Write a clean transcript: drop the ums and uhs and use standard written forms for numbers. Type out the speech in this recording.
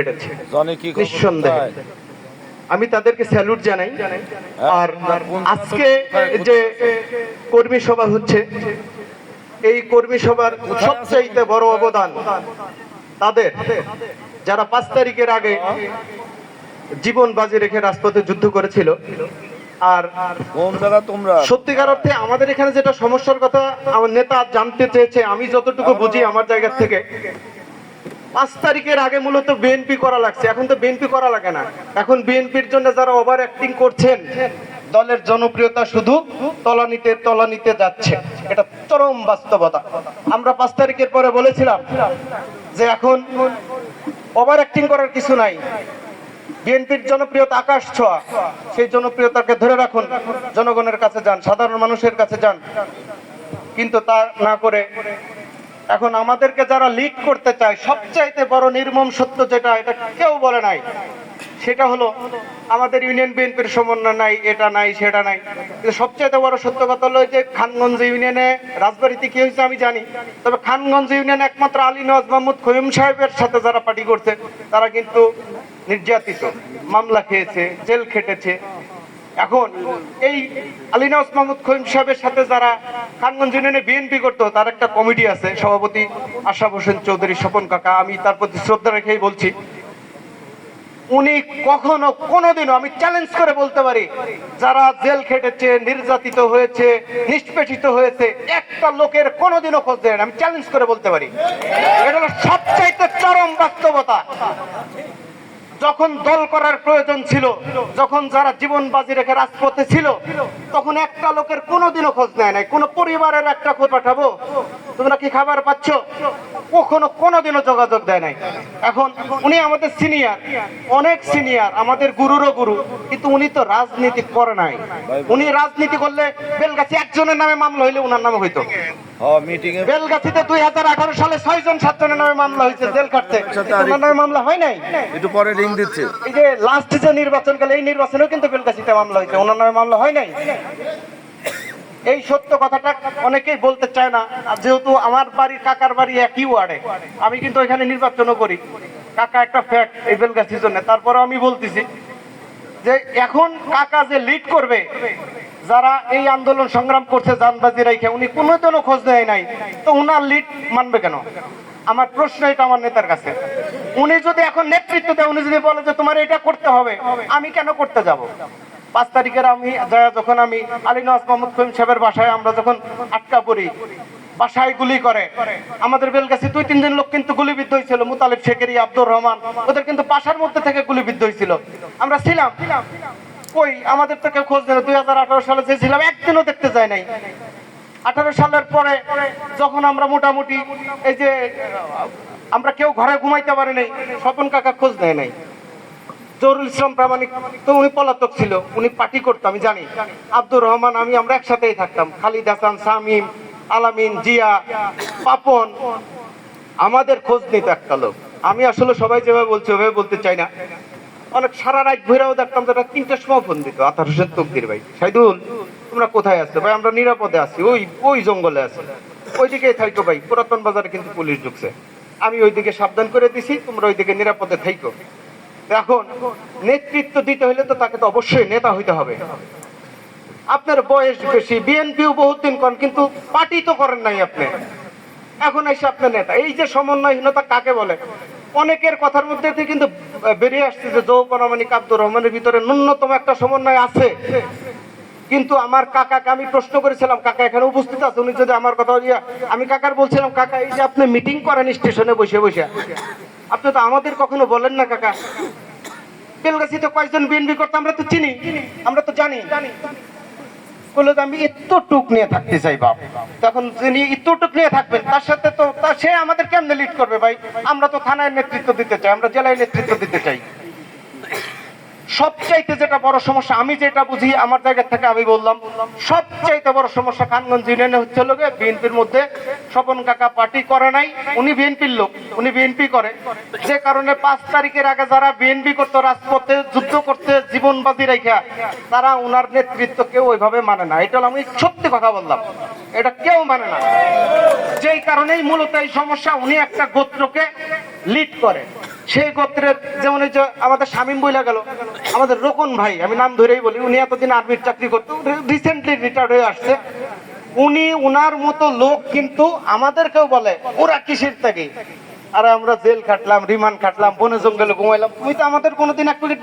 খেটেছে নিঃসন্দেহে, আমি তাদেরকে স্যালুট জানাই। আর আজকে যে কর্মী সভা হচ্ছে, এই কর্মী সভার সবচাইতে বড় অবদান তাদের, যারা 5 তারিখের আগে জীবন বাজি রেখে রাজপথে যুদ্ধ করেছিল। আর সত্যিকার অর্থে আমাদের এখানে যেটা সমস্যার কথা আমার নেতা জানতে চেয়েছে, আমি যতটুকু বুঝি আমার জায়গা থেকে, 5 তারিখের আগে মূলত বিএনপি করা লাগছে। এখন তো বিএনপি করা লাগে না, এখন বিএনপির জন্য যারা ওভার অ্যাক্টিং করছেন, দলের জনপ্রিয়তা শুধু তলানিতে যাচ্ছে। এটা চরম বাস্তবতা। আমরা 5 তারিখের পরে বলেছিলাম যে এখন ওভার অ্যাক্টিং করার কিছু নাই, বিএনপির জনপ্রিয়তা আকাশ ছোঁয়া, সেই জনপ্রিয়তাকে ধরে রাখুন, জনগণের কাছে যান, সাধারণ মানুষের কাছে যান। কিন্তু তা না করে এখন আমাদেরকে যারা লিড করতে চায়, সবচাইতে বড় নির্মম সত্য যেটা, এটা কেউ বলে নাই, সেটা হলো আমাদের ইউনিয়ন বিএনপির সমন্বয় নাই, এটা নাই সেটা নাই। কিন্তু সবচাইতে বড় সত্য কথা হলো যে খানগঞ্জ ইউনিয়নে রাজবাড়িতে কি হয়েছে আমি জানি, তবে খানগঞ্জ ইউনিয়নে একমাত্র আলী নওয়াজ মাহমুদ খয়ুম সাহেবের সাথে যারা পার্টি করছে, তারা কিন্তু নির্যাতিত, মামলা খেয়েছে, জেল খেটেছে। এখন এই আলী নওয়াজ মাহমুদ খয়ুম সাহেবের সাথে যারা খানগঞ্জ ইউনিয়নে বিএনপি করতো, তার একটা কমিটি আছে, সভাপতি আশরাফ হোসেন চৌধুরী, স্বপন কাকা, আমি তার প্রতি শ্রদ্ধা রেখেই বলছি, উনি কখনো কোনোদিনও, আমি চ্যালেঞ্জ করে বলতে পারি, যারা জেল খেটেছে, নির্যাতিত হয়েছে, নিষ্পেষিত হয়েছে, একটা লোকের কোনোদিনও খোঁজ দেন, আমি চ্যালেঞ্জ করে বলতে পারি। এটা হলো সবচাইতে চরম বাস্তবতা। যখন দল করার প্রয়োজন ছিল, যখন যারা জীবন বাজি রেখে রাজপথে ছিল, তখন একটা লোকের কোনোদিনও খোঁজ নেয় নাই। কোন পরিবারের একটা খোঁজ পাঠাবো, তোমরা কি খাবার পাচ্ছ, কখনো কোনোদিনও যোগাযোগ দেয় নাই। এখন উনি আমাদের সিনিয়র, অনেক সিনিয়র, আমাদের গুরুরও গুরু, কিন্তু উনি তো রাজনীতি করে নাই। উনি রাজনীতি করলে বেলগাছি একজনের নামে মামলা হইলে উনার নামে হইতো। বেলগাছিতে 2018 সালে 6 জন 7 জনের নামে মামলা হয়েছে, জেল কাটছে, ওনার নামে মামলা হয় নাই। একটু পরে রিং দিচ্ছে, এই যে লাস্ট যে নির্বাচন গেল, এই নির্বাচনেও কিন্তু বেলগাছিতে মামলা হয়েছে, ওনার নামে মামলা হয় নাই। এই সত্য কথাটা অনেকেই বলতে চায় না। যেহেতু আমার বাড়ি, কাকার বাড়ি একই ওয়ার্ডে, আমি কিন্তু ওইখানে নির্বাচনও করি, কাকা একটা ফ্যাক্ট এই বেলগাছির জন্য। তারপরে আমি বলতেছি যে এখন কাকা যে লিড করবে, যারা এই আন্দোলন সংগ্রাম করছে জানবাজি রাইখে, উনি কোনোদিনও খোঁজ নেয় নাই, তো উনার লিড মানবে কেন? আমার প্রশ্ন এটা আমার নেতার কাছে। উনি যদি এখন নেতৃত্ব দেয়, উনি যদি বলে যে তোমার এটা করতে হবে, আমি কেন করতে যাব? 5 তারিখের আমি যখন আমি আলী নওয়াজ মাহমুদ খয়ুম সাহেবের বাসায় আমরা যখন আটকা পড়ি, বাসায় গুলি করে, আমাদের বেলগাছি 2-3 জন লোক কিন্তু গুলিবিদ্ধ হয়েছিল, মুতালিব শেখেরি, আব্দুর রহমান, ওদের কিন্তু বাসার মধ্যে থেকে গুলিবিদ্ধ হয়েছিল। আমরা ছিলাম কই, আমাদের তো কেউ খোঁজ নেই। 2018 সালে যে ছিলাম, একদিনও দেখতে যায় নাই। 18 সালের পরে যখন আমরা মোটামুটি এই যে আমরা কেউ ঘরে ঘুমাইতে পারি নাই, স্বপন কাকা খোঁজ নেয় নাই। জহুরুল ইসলাম প্রামাণিক তো উনি পলাতক ছিল, উনি পার্টি করতো আমি জানি। আব্দুর রহমান, আমি, আমরা একসাথেই থাকতাম। খালিদ হাসান, শামীম, আলামিন, জিয়া, পাপন, আমাদের খোঁজ নিত একটা লোক। আমি আসলে সবাই যেভাবে বলছে ওভাবে বলতে চাই না। অনেক সারা রাত ঘুরেও দেখতাম, যেটা 3টার সময় ফোন দিত, আতার হোসেন তকদির ভাই, সাইদুল তোমরা কোথায় আছো ভাই? আমরা নিরাপদে আছি, ওই জঙ্গলে আছি, ওইদিকেই থাইকো ভাই, পুরাতন বাজারে কিন্তু পুলিশ ঢুকছে, আমি ওইদিকে সাবধান করে দিছি, তোমরা ওইদিকে নিরাপদে থাইকো। এখন নেতৃত্ব দিতে হলে তো তাকে তো অবশ্যই নেতা হইতে হবে। আপনার বয়স বেশি, বিএনপিও বহুত দিন করেন, কিন্তু পার্টি তো করেন নাই আপনি, এখন এসে আপনার নেতা। এই যে সমন্বয়হীনতা কাকে বলে? অনেকের কথার মধ্যে থেকে কিন্তু বেরিয়ে আসছে যে জৌপানামানিক আব্দুর রহমানের ভিতরে ন্যূনতম একটা সমন্বয় আছে। কিন্তু আমার কাকাকে আমি প্রশ্ন করেছিলাম, কাকা এখানে উপস্থিত আছে, উনি যদি আমার কথা বলিয়া, আমি কাকার বলছিলাম, কাকা এই যে আপনি মিটিং করেন স্টেশনে বসে বসে, আপনি তো আমাদের কখনো বলেন না কাকা। বেলগাছিতে কয়েকজন বিএনপি করতে আমরা তো চিনি, আমরা তো জানি। বললো আমি এতটুক নিয়ে থাকতে চাই বাপ, তখন যিনি এতটুক নিয়ে থাকবেন তার সাথে তো সে আমাদের কেমনে লিড করবে ভাই? আমরা তো থানায় নেতৃত্ব দিতে চাই, আমরা জেলায় নেতৃত্ব দিতে চাই। সবচাইতে যেটা বড় সমস্যা, আমি যেটা বুঝি আমার জায়গা থেকে আমি বললাম, সবচাইতে বড় সমস্যা খানগঞ্জ ইউনিয়নে হচ্ছে লোক বিএনপির মধ্যে। স্বপন কাকা পার্টি করে নাই, উনি বিএনপির লোক, উনি বিএনপি করে, যে কারণে 5 তারিখের আগে যারা বিএনপি করতো, রাজপথে যুদ্ধ করতে জীবন বাজি রাখা, তারা উনার নেতৃত্ব কেউ ওইভাবে মানে না। এটা আমি সত্যি কথা বললাম, এটা কেউ মানে না। যেই কারণেই মূলত এই সমস্যা, উনি একটা গোত্রকে লিড করে। সেই গোত্রের যেমন এই যে আমাদের শামীম বইলা গেল, আমাদের রোকন ভাই, আমি নাম ধরেই বলি, উনি এতদিন আর্মির চাকরি করতো, রিসেন্টলি রিটায়ার্ড হয়ে আসছে। উনি উনার মতো লোক কিন্তু আমাদেরকেও বলে ওরা কিসের থেকে, আর আমরা জেল খাটলাম, রিমান্ড খাটলাম, বনে জঙ্গলে ঘুমাইলাম, তুমি তো আমাদের কোনোদিন এক প্লেট